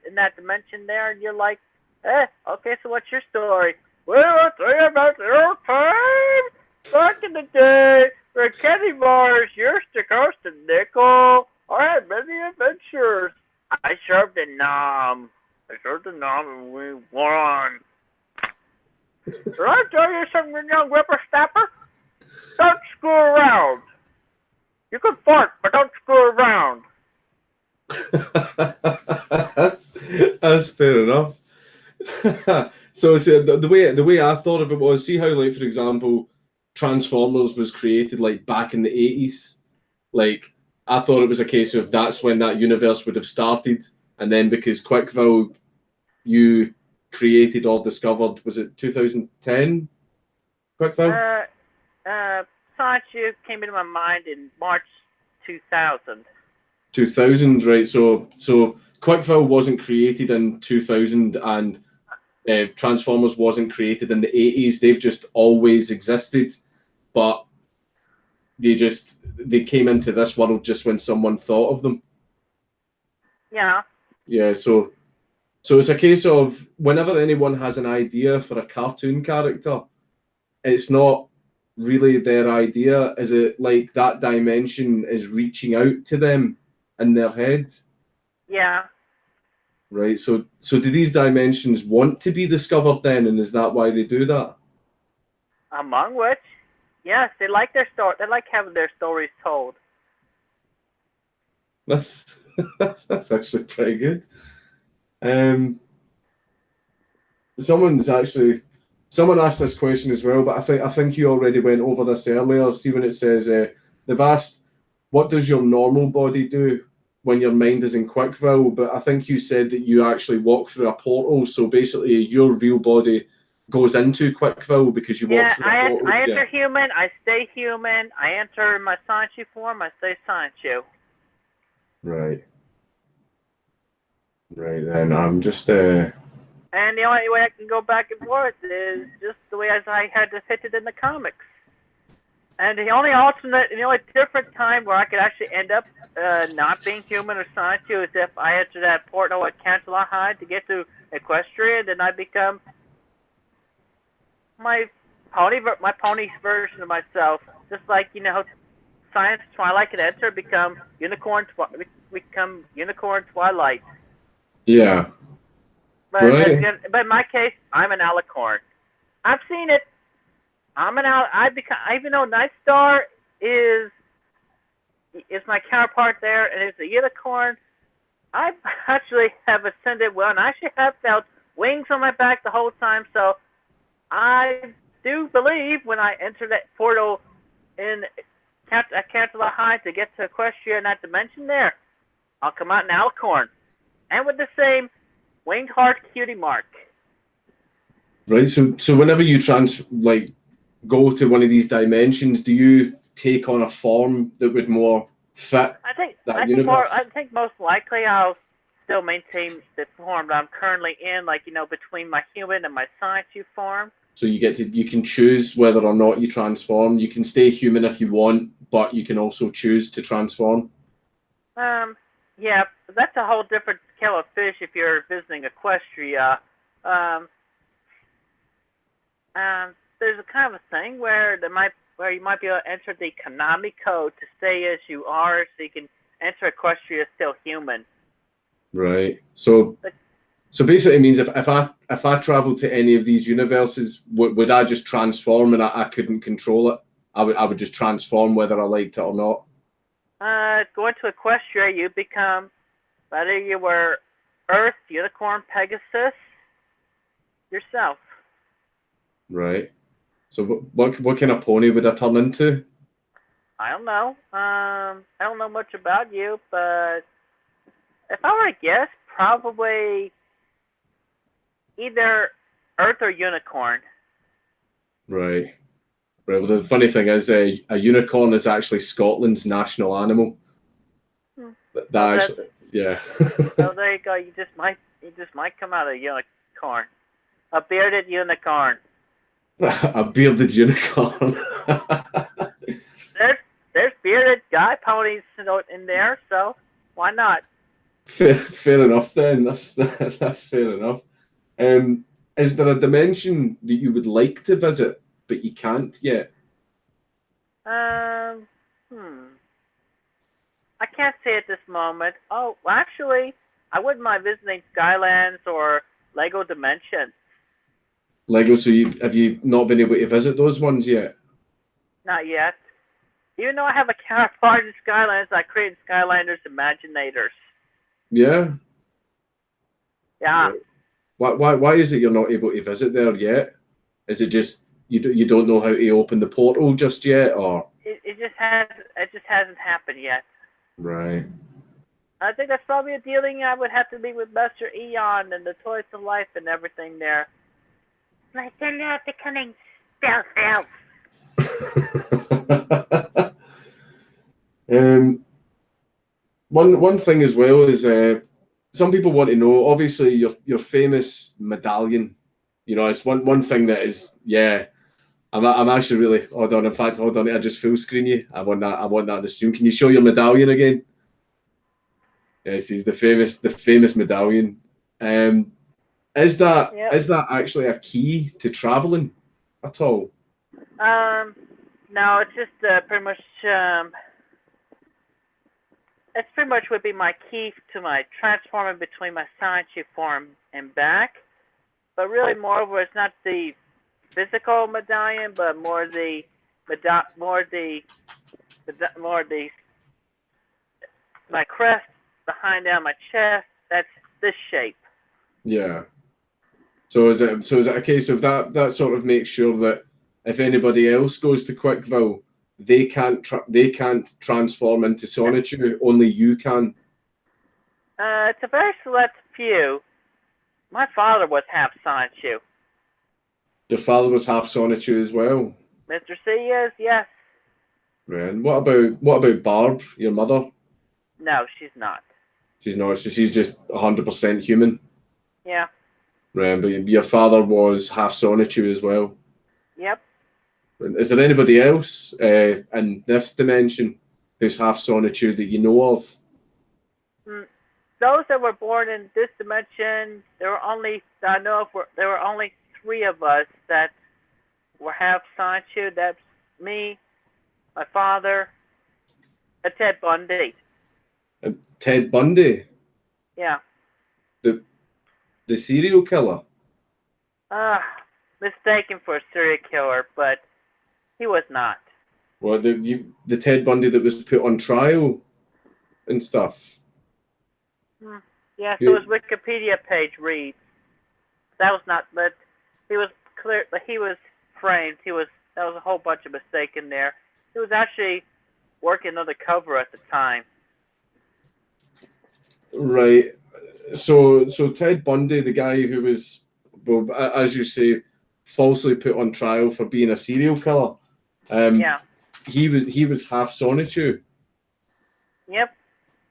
in that dimension there, and you're like, okay, so what's your story? Well, I'll tell you about the old time back in the day where candy bars used to cost a nickel. I had many adventures. I served a nom. And we won. Did I tell you something, young whippersnapper? Don't screw around. You can fart, but don't screw around. that's, that's fair enough. So the way I thought of it was, see how, like, for example, Transformers was created like back in the 80s. Like, I thought it was a case of that's when that universe would have started, and then because Quickville you created or discovered, was it 2010? Quickville Uh, Sanchu came into my mind in March 2000. 2000, right? So Quickville wasn't created in 2000, and Transformers wasn't created in the 80s. They've just always existed, but they came into this world just when someone thought of them. Yeah. Yeah, so it's a case of whenever anyone has an idea for a cartoon character, it's not really their idea. Is it like that dimension is reaching out to them in their head? Yeah. Right. So do these dimensions want to be discovered then, and is that why they do that? Among which, yes, they like their story. They like having their stories told. That's that's actually pretty good. Um, someone asked this question as well, but I think you already went over this earlier. See when it says they've asked, what does your normal body do when your mind is in Quickville? But I think you said that you actually walk through a portal. So basically, your real body goes into Quickville because you walk Yeah, through a portal. I Yeah. enter human. I stay human. I enter my Sanchu form. I stay Sanchu. Right. Right then. I'm just And the only way I can go back and forth is just the way as I had depicted in the comics. And the only different time where I could actually end up not being human or Sanchu is if I enter that portal at Dankula High to get to Equestria, then I become my pony's version of myself. Just like Science Twilight can enter, become Unicorn Twilight. yeah. But Right. but in my case, I'm an alicorn. I've seen it. Even though Nightstar is my counterpart there, and it's a unicorn. I actually have ascended well, and I actually have felt wings on my back the whole time. So I do believe when I enter that portal at Cantala High to get to Equestria in that dimension there, I'll come out an alicorn, and with the same winged heart cutie mark. Right. So whenever you go to one of these dimensions, do you take on a form that would more fit that universe? I think most likely I'll still maintain the form that I'm currently in, between my human and my Sanchu form. So you can choose whether or not you transform. You can stay human if you want, but you can also choose to transform. Yeah, that's a whole different kettle of fish if you're visiting Equestria. There's a kind of a thing where you might be able to enter the Konami code to stay as you are, so you can enter Equestria still human. Right. So basically, it means if I travel to any of these universes, would I just transform and I couldn't control it? I would just transform whether I liked it or not. Going to Equestria, you become whether you were Earth, Unicorn, Pegasus, yourself. Right. So what kind of pony would I turn into? I don't know. I don't know much about you, but if I were to guess, probably either Earth or Unicorn. Right. Right. Well, the funny thing is, a unicorn is actually Scotland's national animal. Yeah. So there you go. You just might come out a unicorn, a bearded unicorn. A bearded unicorn. There's bearded guy ponies in there, so why not? Fair enough then. That's fair enough. Is there a dimension that you would like to visit but you can't yet? I can't say at this moment. Oh, well, actually, I wouldn't mind visiting Skylands or Lego Dimensions. Lego, so have you not been able to visit those ones yet? Not yet. Even though I have a counterpart in Skylanders, I created Skylanders Imaginators. Yeah. Yeah. Why is it you're not able to visit there yet? Is it just you don't know how to open the portal just yet, or? It just hasn't happened yet. Right. I think that's probably a dealing I would have to be with Master Eon and the Toys of Life and everything there. Like they're not becoming stealth. One thing as well is some people want to know. Obviously, your famous medallion. You know, it's one thing that is I'm actually really hold on. In fact, hold on. I just full screen you. I want that. I want that on the stream. Can you show your medallion again? Yes, he's the famous medallion. Is that Yep. is that actually a key to traveling at all? No, it's just pretty much. It's pretty much would be my key to my transforming between my Sonichu form and back. But really, moreover, it's not the physical medallion, but more the my crest behind down my chest. That's this shape. Yeah. So is it a case of that sort of makes sure that if anybody else goes to Quickville, they can't transform into Sonichu, only you can. It's a very select few. My father was half Sonichu. Your father was half Sonichu as well. Mr. C is, yes. Right. And what about Barb, your mother? No, she's not. She's not. So she's just 100% human. Yeah. Right. But your father was half Sonichu as well. Yep. Is there anybody else in this dimension who's half Sonichu that you know of? Those that were born in this dimension, there were only three of us that were half Sonichu. That's me, my father, and Ted Bundy. Ted Bundy? Yeah. The serial killer? Mistaken for a serial killer, but he was not. Well, the Ted Bundy that was put on trial and stuff. Yeah, so his Wikipedia page reads that was not, but he was clear. He was framed. That was a whole bunch of mistake in there. He was actually working undercover at the time. Right. So Ted Bundy, the guy who was, well, as you say, falsely put on trial for being a serial killer. Yeah. He was half Sonichu. Yep.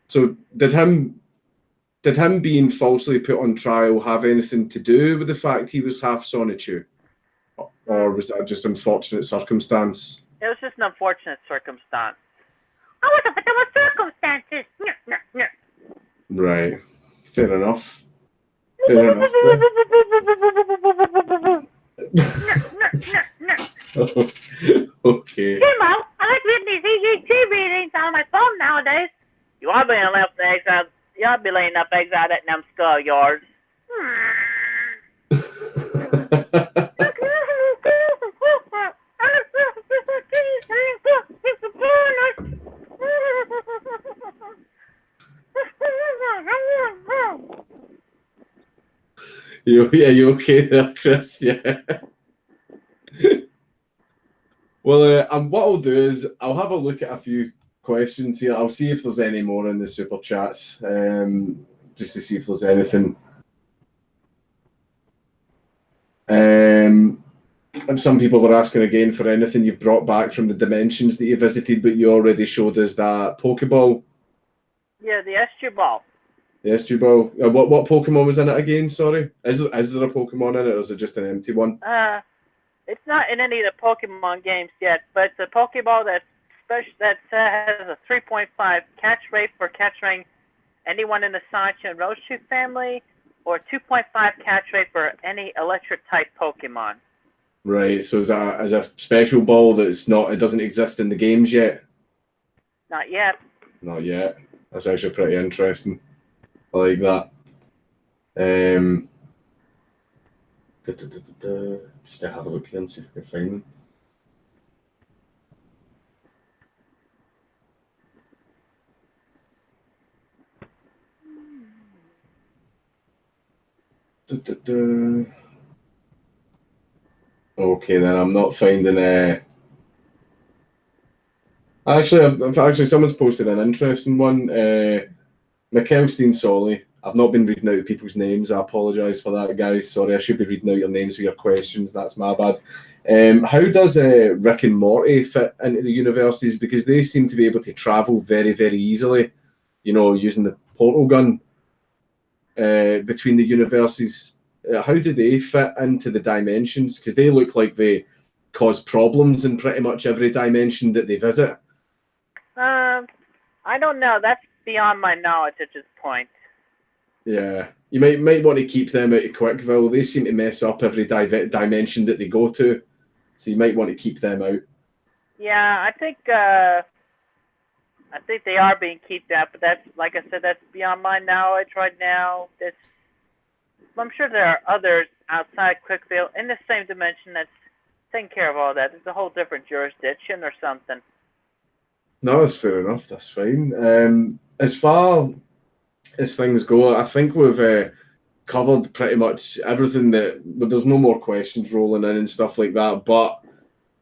So did him being falsely put on trial have anything to do with the fact he was half Sonichu? Or was that just unfortunate circumstance? It was just an unfortunate circumstance. I was a victim of circumstances. Right. Fair enough. Fair enough. Okay. Timo, I like reading these EEG readings on my phone nowadays. You are being left eggs out. You ought to be laying up eggs out at them skull yards. You okay there, Chris? Yeah. Well, and what I'll do is I'll have a look at a few questions here. I'll see if there's any more in the super chats, just to see if there's anything. And some people were asking again for anything you've brought back from the dimensions that you visited, but you already showed us that Pokeball. Yeah, the S2 ball. The S2 ball. What Pokemon was in it again? Sorry, is there a Pokemon in it, or is it just an empty one? It's not in any of the Pokemon games yet, but it's a Pokeball that has a 3.5 catch rate for catching anyone in the Sonichu and Roshu family, or 2.5 catch rate for any electric type Pokemon. Right. So is that a special ball that's not? It doesn't exist in the games yet. Not yet. Not yet. That's actually pretty interesting. I like that. Just to have a look here and see if I can find them. Okay, then I'm not finding actually, someone's posted an interesting one. McKelstein Solly. I've not been reading out people's names. I apologise for that, guys. Sorry, I should be reading out your names for your questions. That's my bad. How does Rick and Morty fit into the universes? Because they seem to be able to travel very, very easily, using the portal gun between the universes. How do they fit into the dimensions? Because they look like they cause problems in pretty much every dimension that they visit. I don't know. That's beyond my knowledge at this point. Yeah, you might want to keep them out of Quickville. They seem to mess up every dimension that they go to, so you might want to keep them out. Yeah, I think they are being kept out, but that's, like I said, that's beyond my knowledge right now. I'm sure there are others outside Quickville in the same dimension that's taking care of all that. It's a whole different jurisdiction or something. No, that's fair enough. That's fine. As far as things go, I think we've covered pretty much everything but there's no more questions rolling in and stuff like that. But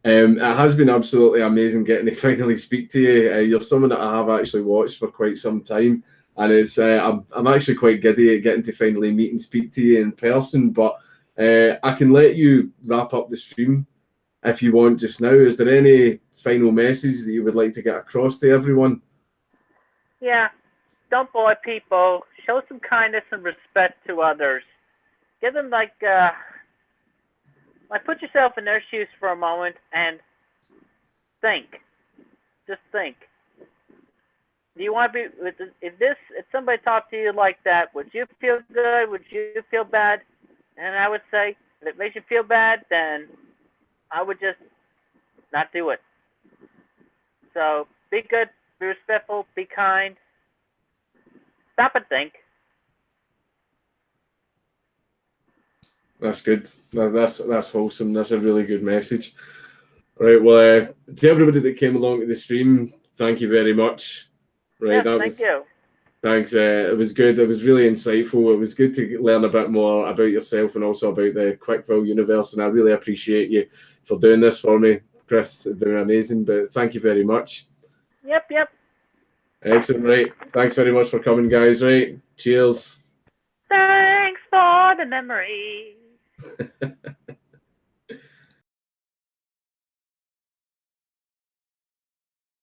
it has been absolutely amazing getting to finally speak to you. You're someone that I have actually watched for quite some time, and it's I'm actually quite giddy at getting to finally meet and speak to you in person. But I can let you wrap up the stream if you want just now. Is there any final message that you would like to get across to everyone? Yeah, don't bully people. Show some kindness and respect to others. Give them like put yourself in their shoes for a moment and think. Just think. Do you want to be if somebody talked to you like that, would you feel good? Would you feel bad? And I would say, if it makes you feel bad, then I would just not do it. So be good, be respectful, be kind. Stop and think. That's good. That's wholesome. That's a really good message. Right. Well, to everybody that came along to the stream, thank you very much. Right. Yes, thank you. Thanks. It was good. It was really insightful. It was good to learn a bit more about yourself and also about the Quickville universe. And I really appreciate you for doing this for me, Chris. It's been amazing. But thank you very much. Yep. Excellent. Right. Thanks very much for coming, guys. Right. Cheers. Thanks for the memory.